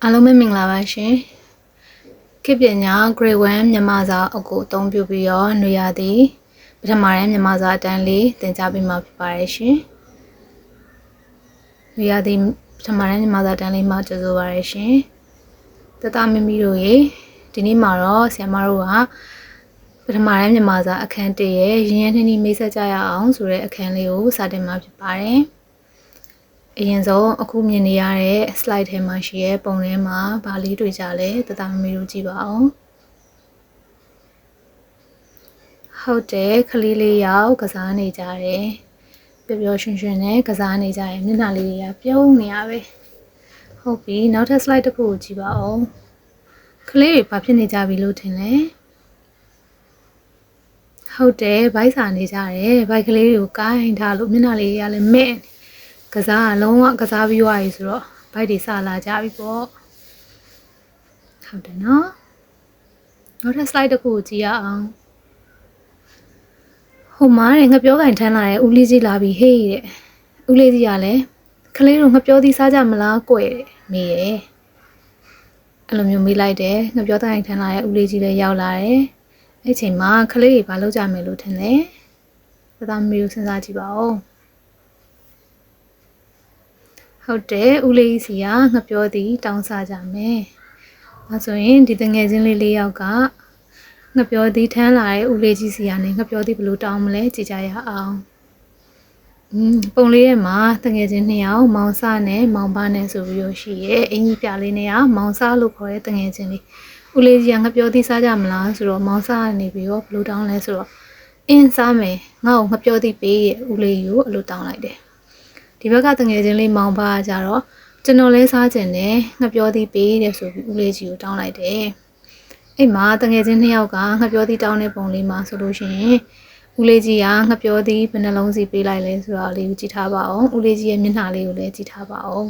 အားလုံးပဲမင်္ဂလာပါရှင်ခေတ်ပညာ Grade 1မြန်မာစာအုပ်ကိုအသုံးပြုပြီးတော့ຫນွေရသည်ပထမတန်းမြန်မာစာအတန်းလေးသင်ကြားပေးမှာဖြစ်ပါတယ်ရှင်ຫນွေရသည်ပထမတန်းမြန်မာစာအတန်းလေးမှာကြိုဆိုပါရရှင်တတမမီတို့ရေဒီနေ့မှာတော့ဆရာမတို့ကပထမတန်းမြန်မာစာအခန်း1ရဲ့ရင်းရင်းနှီးနှီးမိတ်ဆက်ကြရအောင်ဆိုတဲ့အခန်းလေးကိုစတင်မှာဖြစ်ပါတယ်အရင်ဆုံးအခုမြင်နေရတဲ့ slide ထဲမှာရှိရဲ့ပုံထဲမှာဗာလေးတွေ့ကြလဲတတမမီတို့ကြည့်ပါအောင်ဟုတ်တယ်ခလေးလေးယောက်ကစားနေကြတယ်ပျော်ပျော်ရွှင်ရွှင်နဲ့ကစားနေကြတယ်မျက်နှာလေးတွေကပြုံးနေရပဲဟုတ်ပြီနောက်ထပ် slide တစ်ခုကိုကြည့်ပါအောင်ခလေးတွေဘာဖြစ်နေကြပြီလို့ထင်လဲဟုတ်တယ်ဘိုက်စာနေကြတယ်ဘိုက်ကလေးတွေကိုကိုင်းထားလို့မျက်နှာလေးတွေကလည်းမဲ့ကစားကလုံးဝကစားပြီးသွားပြီဆိုတော့ဘိုက်တွေစလာကြပြီပေါ့ဟုတ်တယ်နော်နောက်ထပ် slide တစ်ခုကိုကြည့်ရအောင်ဟိုမားတဲ့ငပြောကင်ထမ်းလာတဲ့ဦးလေးကြီးလာပြီဟေးတဲ့ဦးလေးကြီးကလည်းခလေးတို့ငပြောသီးစားကြမလားကွယ်မေးရဲ့အဲ့လိုမျိုးမေးလိုက်တယ်ငပြောကင်ထမ်းလာတဲ့ဦးလေးကြီးလည်းရောက်လာတယ်အဲ့ချိန်မှာခလေးတွေဘာလုပ်ကြမယ်လို့ထင်လဲသာမေကိုစဉ်းစားကြည့်ပါဦးဟုတ်တယ်ဦးလေးစီကငပြောသည်တောင်းစားကြမယ်။ဒါဆိုရင်ဒီတငယ်ချင်းလေးယောက်ကငပြောသည်ထမ်းလာတဲ့ဦးလေးကြီးစီကနေငပြောသည်ဘလို့တောင်းမလဲကြည့်ကြရအောင်။ပုံလေးရဲ့မှာတငယ်ချင်း2ယောက်မောင်စနဲ့မောင်ပါနဲ့ဆိုပြီးရရှိရဲ့အင်ကြီးပြလေးနဲ့ကမောင်စလို့ခေါ်တဲ့တငယ်ချင်းလေးဦးလေးကြီးကငပြောသည်စားကြမလားဆိုတော့မောင်စကနေပြီးတော့ဘလို့တောင်းလဲဆိုတော့အင်းစားမယ်ငါ့ကိုငပြောသည်ပေးရဲ့ဦးလေးကိုအလိုတောင်းလိုက်တယ်။ဒီဘက်ကတငယ်ချင်းလေးမောင်ပါကြတော့ကျွန်တော်လဲစားကျင်တယ်ငါပြောသည်ပေးတယ်ဆိုပြီးဦးလေးကြီးကိုတောင်းလိုက်တယ်အဲ့မှာတငယ်ချင်း2ယောက်ကငါပြောသည်တောင်းတဲ့ပုံလေးမှာဆိုလို့ရှိရင်ဦးလေးကြီးကငါပြောသည်ဘယ်နှလုံးစီပေးလိုက်လဲဆိုတာလေးကိုကြည့်ထားပါအောင်ဦးလေးကြီးရဲ့မျက်နှာလေးကိုလည်းကြည့်ထားပါအောင်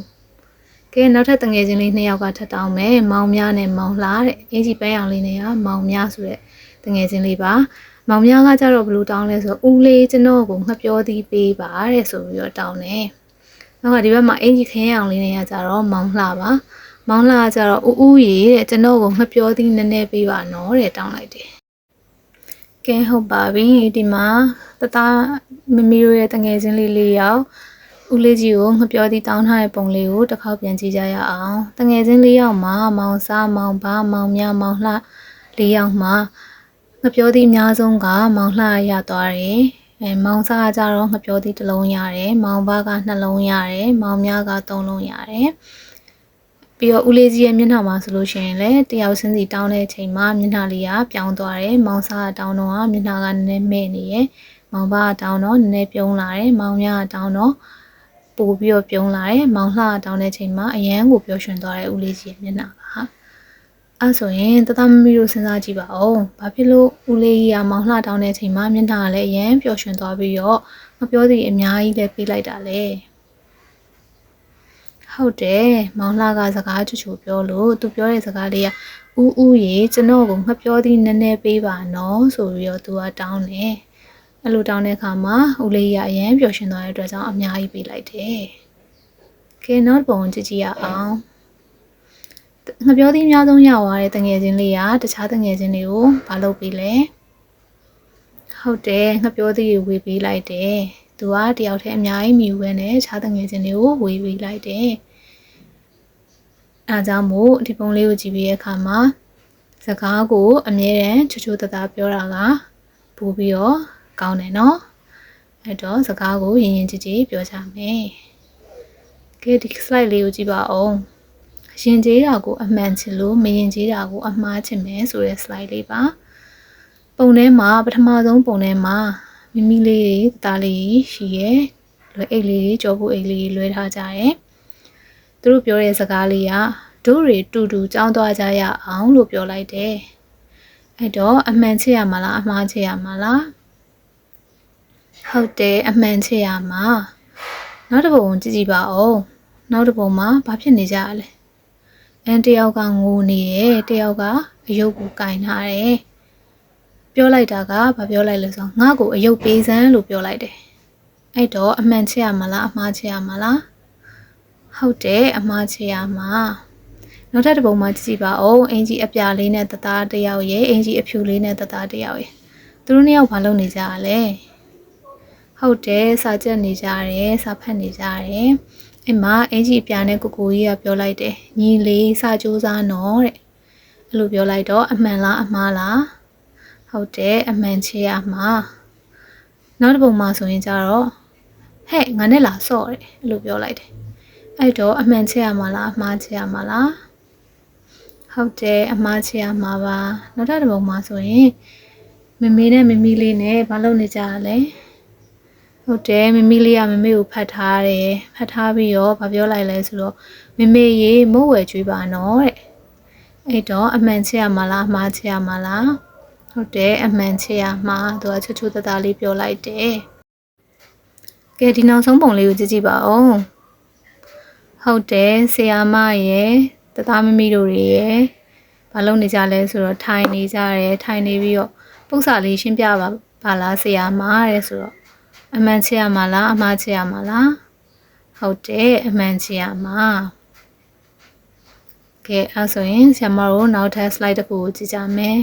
ကဲနောက်ထပ်တငယ်ချင်းလေး2ယောက်ကထပ်တောင်းမယ်မောင်များနဲ့မောင်လှတဲ့အင်ကြီးပန်းအောင်လေးနဲ့ကမောင်များဆိုတဲ့တငယ်ချင်းလေးပါမောင်များကကြတော့ဘလို့တောင်းလဲဆိုဦးလေးကျွန်တော်ကိုငါပြောသည်ပေးပါတဲ့ဆိုပြီးတော့တောင်းတယ်နောက်ကဒီဘက်မှာအင်ကြီးခင်းအောင်လေးနဲ့ကကြတော့မောင်လှပါမောင်လှကကြတော့ဦးဦးရေတဲ့ကျွန်တော်ကိုငှပြောသည်နည်းနည်းပေးပါနော်တဲ့တောင်းလိုက်တယ်ကဲဟုတ်ပါပြီဒီမှာတသားမမီတို့ရဲ့တငယ်ချင်းလေးယောက်ဦးလေးကြီးကိုငှပြောသည်တောင်းထားတဲ့ပုံလေးကိုတစ်ခေါက်ပြန်ကြည့်ကြရအောင်တငယ်ချင်း4ယောက်မှာမောင်စားမောင်ပါမောင်မြမောင်လှ4ယောက်မှာငှပြောသည်အများဆုံးကမောင်လှရသွားတယ်မောင်စားကကြတော့ငှပြောသည်1လုံးရတယ်မောင်ပါက2လုံးရတယ်မောင်မြက3လုံးရတယ်ပြီးတော့ဦးလေးကြီးရဲ့မျက်နှာမှာဆိုလို့ရှိရင်လည်းတယောက်စင်းစီတောင်းတဲ့အချိန်မှာမျက်နှာလေးကပြောင်းသွားတယ်မောင်စားကတောင်းတော့မျက်နှာကနည်းနည်းမဲ့နေရယ်မောင်ပါကတောင်းတော့နည်းနည်းပြုံးလာတယ်မောင်မြကတောင်းတော့ပိုပြီးတော့ပြုံးလာတယ်မောင်လှကတောင်းတဲ့အချိန်မှာအရန်ကိုပျော်ရွှင်သွားတယ်ဦးလေးကြီးရဲ့မျက်နှာကအဲ့ဆိုရင်တသမမီတို့စဉ်းစားကြည့်ပါဦးဘာဖြစ်လို့ဦးလေးကြီးကမောင်လှတောင်းတဲ့အချိန်မှာမျက်နှာကလည်းအရန်ပျော်ရွှင်သွားပြီးတော့မပြောသေးအများကြီးလည်းပေးလိုက်တာလေဟုတ်တယ်မောင်လှကစကားချူချူပြောလို့သူပြောတဲ့စကားလေးကဦးဦးရေကျွန်တော်ကိုငှပြောသည်နည်းနည်းပေးပါနော်ဆိုပြီးတော့သူကတောင်းတယ်အဲ့လိုတောင်းတဲ့အခါမှာဦးလေးကအရန်ပျော်ရွှင်သွားတဲ့အတွက်ကြောင့်အများကြီးပေးလိုက်တယ်ကဲနောက်ပုံကြည့်ကြည့်ရအောင်ငှပြောသည်အများဆုံးရသွားတဲ့တငယ်ချင်းလေးကတခြားတငယ်ချင်းတွေကိုမလုပ်ပေးလဲဟုတ်တယ်ငှပြောသည်ကိုဝေပေးလိုက်တယ်သူကတယောက်တည်းအများကြီးမြူပဲနဲ့ခြားတငယ်ချင်းတွေကိုဝေပေးလိုက်တယ်အားကြောင့်မို့ဒီပုံလေးကိုကြည့်ပြီးတဲ့အခါမှာစကားကိုအမြဲတမ်းချူချူတသားပြောတာကပို့ပြီးတော့ကောင်းတယ်နော်အဲ့တော့စကားကိုရင်ရင်ကြည်ကြည်ပြောကြမယ်ကဲဒီ slide လေးကိုကြည့်ပါဦးရင်ကျေးတာကိုအမှန်ချင်လို့မရင်ကျေးတာကိုအမှားချင်မယ်ဆိုတဲ့ slide လေးပါပုံထဲမှာပထမဆုံးပုံထဲမှာမိမိလေးတွေတားလေးရှိရဲ့လွယ်အိတ်လေးကြောဖို့အိတ်လေးလွဲထားကြတယ်သူတို့ပြောတဲ့စကားလေးကတို့တွေတူတူကြောင်းသွားကြရအောင်လို့ပြောလိုက်တယ်အဲ့တော့အမှန်ချစ်ရမှာလားအမှားချစ်ရမှာလားဟုတ်တယ်အမှန်ချစ်ရမှာနောက်တစ်ပုံကြည့်ကြည့်ပါဦးနောက်တစ်ပုံမှာဘာဖြစ်နေကြလဲတယောက်ကငိုနေတယ်တယောက်ကအယုတ်ကိုကင်ထားတယ်ပြောလိုက်တာကဘာပြောလိုက်လဲဆိုတော့ငါ့ကိုအယုတ်ပေးစမ်းလို့ပြောလိုက်တယ်အဲ့တော့အမှန်ချစ်ရမှာလားအမှားချစ်ရမှာလားဟုတ်တယ်အမှားချစ်ရမှာ နောက်ထပ်တစ်ပုံမှာကြည့်ပါဦးအင်ကြီးအပြာလေးနဲ့တသားတစ်ယောက်ရဲ့အင်ကြီးအဖြူလေးနဲ့တသားတစ်ယောက်ရဲ့သူတို့နှစ်ယောက်ဘာလုပ်နေကြရလဲဟုတ်တယ်စာကြက်နေကြတယ်စာဖတ်နေကြတယ်အဲ့မှာအင်ကြီးအပြာနဲ့ကိုကိုကြီးကပြောလိုက်တယ်ညီလေးစာကြိုးစားနော်တဲ့အဲ့လိုပြောလိုက်တော့အမှန်လားအမှားလားဟုတ်တယ်အမှန်ချေရမှာနောက်တစ်ပုံမှာဆိုရင်ကြတော့ဟဲ့ငါနဲ့လာဆော့တယ်အဲ့လိုပြောလိုက်တယ်အဲ့တော့အမှန်ချေရမှာလားအမှားချေရမှာလားဟုတ်တယ်အမှားချေရမှာပါနောက်တစ်ပုံမှာဆိုရင်မမေနဲ့မမီလေးနဲ့ဘာလုပ်နေကြရလဲဟုတ်တယ်မမီလေးကမမေကိုဖတ်ထားတယ်ဖတ်ထားပြီးတော့ဘာပြောလိုက်လဲဆိုတော့မမေရေမိုးဝယ်ကျွေးပါနော်တဲ့အဲ့တော့အမှန်ချေရမှာလားအမှားချေရမှာလားဟုတ်တယ်အမှန်ချေရမှာသူကချွတ်ချွတ်တသားလေးပြောလိုက်တယ်ကဲဒီနောက်ဆုံးပုံလေးကိုကြည့်ကြည့်ပါဦးဟုတ်တယ်ဆရာမရဲ့တသားမမီတို့တွေရဲ့ဘာလုပ်နေကြလဲဆိုတော့ထိုင်နေကြတယ်ထိုင်နေပြီးတော့ပု္ပ္ပစာလေးရှင်းပြပါလားဆရာမတဲ့ဆိုတော့အမှန်ချရမှာလားအမှားချရမှာလားဟုတ်တယ်အမှန်ချရမှာကဲအဲ့ဆိုရင်ဆရာမတို့နောက်ထပ် slide တစ်ခုကိုကြည့်ကြမယ်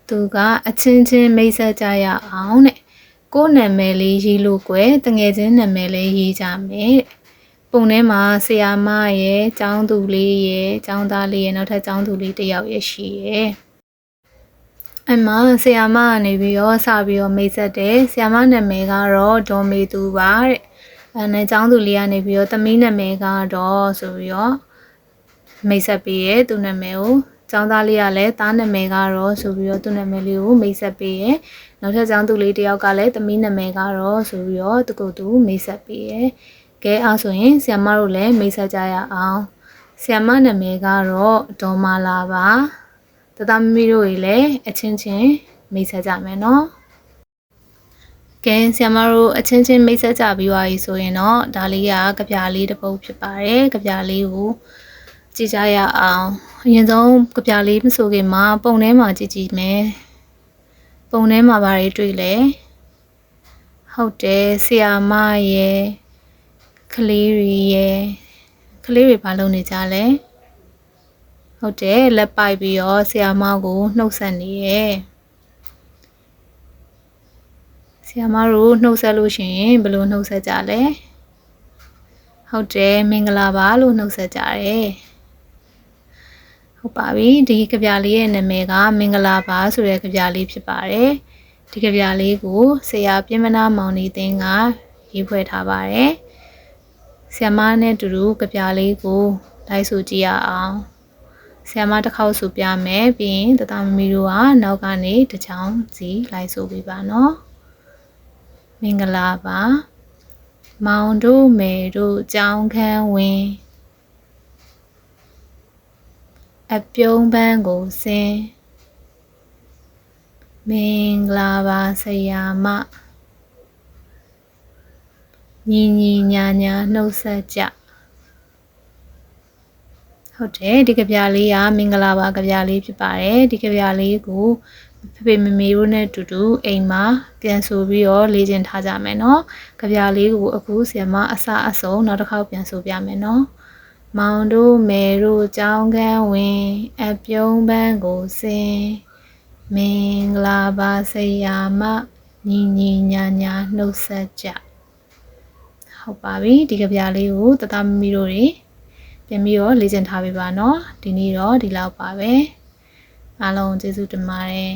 သူကအချင်းချင်းမိတ်ဆက်ကြရအောင်တဲ့ကိုယ်နာမည်လေးရေးလို့ကွယ်တငယ်ချင်းနာမည်လေးရေးကြမယ်ပုံထဲမှာဆရာမရဲ့ကျောင်းသူလေးရဲ့ကျောင်းသားလေးရဲ့နောက်ထပ်ကျောင်းသူလေးတစ်ယောက်ရဲ့ရှိရဲ့အဲ့မှာဆရာမကနေပြီးတော့စပြီးတော့မိတ်ဆက်တယ်ဆရာမနာမည်ကတော့ဒေါ်မေသူပါတဲ့အဲ့နဲ့ကျောင်းသူလေးကနေပြီးတော့သမီးနာမည်ကတော့ဆိုပြီးတော့မိတ်ဆက်ပေးရဲ့သူနာမည်ကိုကျောင်းသားလေးကလည်းသားနာမည်ကတော့ဆိုပြီးတော့သူနာမည်လေးကိုမိတ်ဆက်ပေးရဲ့နောက်ထပ်ကျောင်းသူလေးတစ်ယောက်ကလည်းသမီးနာမည်ကတော့ဆိုပြီးတော့သူကိုယ်သူမိတ်ဆက်ပေးရဲ့ကဲအားဆိုရင်ဆရာမတို့လည်းမိတ်ဆက်ကြရအောင်ဆရာမနာမည်ကတော့ဒေါ်မာလာပါတသားမမီတို့တွေလည်းအချင်းချင်းမိတ်ဆက်ကြမယ်နော်ကဲဆရာမတို့အချင်းချင်းမိတ်ဆက်ကြပြီးသွားပြီဆိုရင်တော့ဒါလေးကကြပြလေးတစ်ပုဒ်ဖြစ်ပါတယ်ကြပြလေးကိုကြည့်ကြရအောင်အရင်ဆုံးကြပြလေးမဆိုခင်မှာပုံထဲမှာကြည့်မယ်ပုံထဲမှာဘာတွေတွေ့လဲဟုတ်တယ်ဆရာမရဲ့ကလေးတွေဘာလုပ်နေကြလဲဟုတ်တယ်လက်ပိုက်ပြီးတော့ဆရာမကိုနှုတ်ဆက်နေရဲ့ဆရာမတို့နှုတ်ဆက်လို့ရှိရင်ဘယ်လိုနှုတ်ဆက်ကြလဲဟုတ်တယ်မင်္ဂလာပါလို့နှုတ်ဆက်ကြတယ်ဟုတ်ပါပြီဒီကြပြလေးရဲ့နာမည်ကမင်္ဂလာပါဆိုတဲ့ကြပြလေးဖြစ်ပါတယ်ဒီကြပြလေးကိုဆရာပြင်းမနာမောင်နေသိန်းကရေးဖွဲ့ထားပါတယ်ဆရာမနဲ့တူတူကြပြလေးကိုလိုက်ဆိုကြည့်ရအောင်ဆရာမတစ်ခေါက်ဆိုပြမယ်ပြီးရင်တသားမမီတို့ကနောက်ကနေတစ်ချောင်းစီလိုက်ဆိုပေးပါနော်မင်္ဂလာပါမောင်တို့မယ်တို့ကြောင်းခန်းဝင်အပြုံးပန်းကိုဆင်းမင်္ဂလာပါဆရာမညီညီညာညာနှုတ်ဆက်ကြဟုတ်တယ်ဒီကြပြလေးကမင်္ဂလာပါကြပြလေးဖြစ်ပါတယ်ဒီကြပြလေးကိုဖေဖေမမေတို့နဲ့တူတူအိမ်မှာပြန်ဆိုပြီးတော့လေ့ကျင့်ထားကြမယ်နော်ကြပြလေးကိုအခုဆရာမအစအဆုံးနောက်တစ်ခေါက်ပြန်ဆိုပြမယ်နော်မောင်တို့မယ်တို့ကြောင်းကန်းဝင်အပြုံးပန်းကိုဆင်းမင်္ဂလာပါဆရာမညီညီညာညာနှုတ်ဆက်ကြဟုတ်ပါပြီဒီကြပြလေးကိုတသားမမီတို့တွေပြန်ပြီးတော့လေ့ကျင့်ထားပေးပါနော်ဒီနေ့တော့ဒီလောက်ပါပဲအားလုံးကျေးဇူးတင်ပါတယ်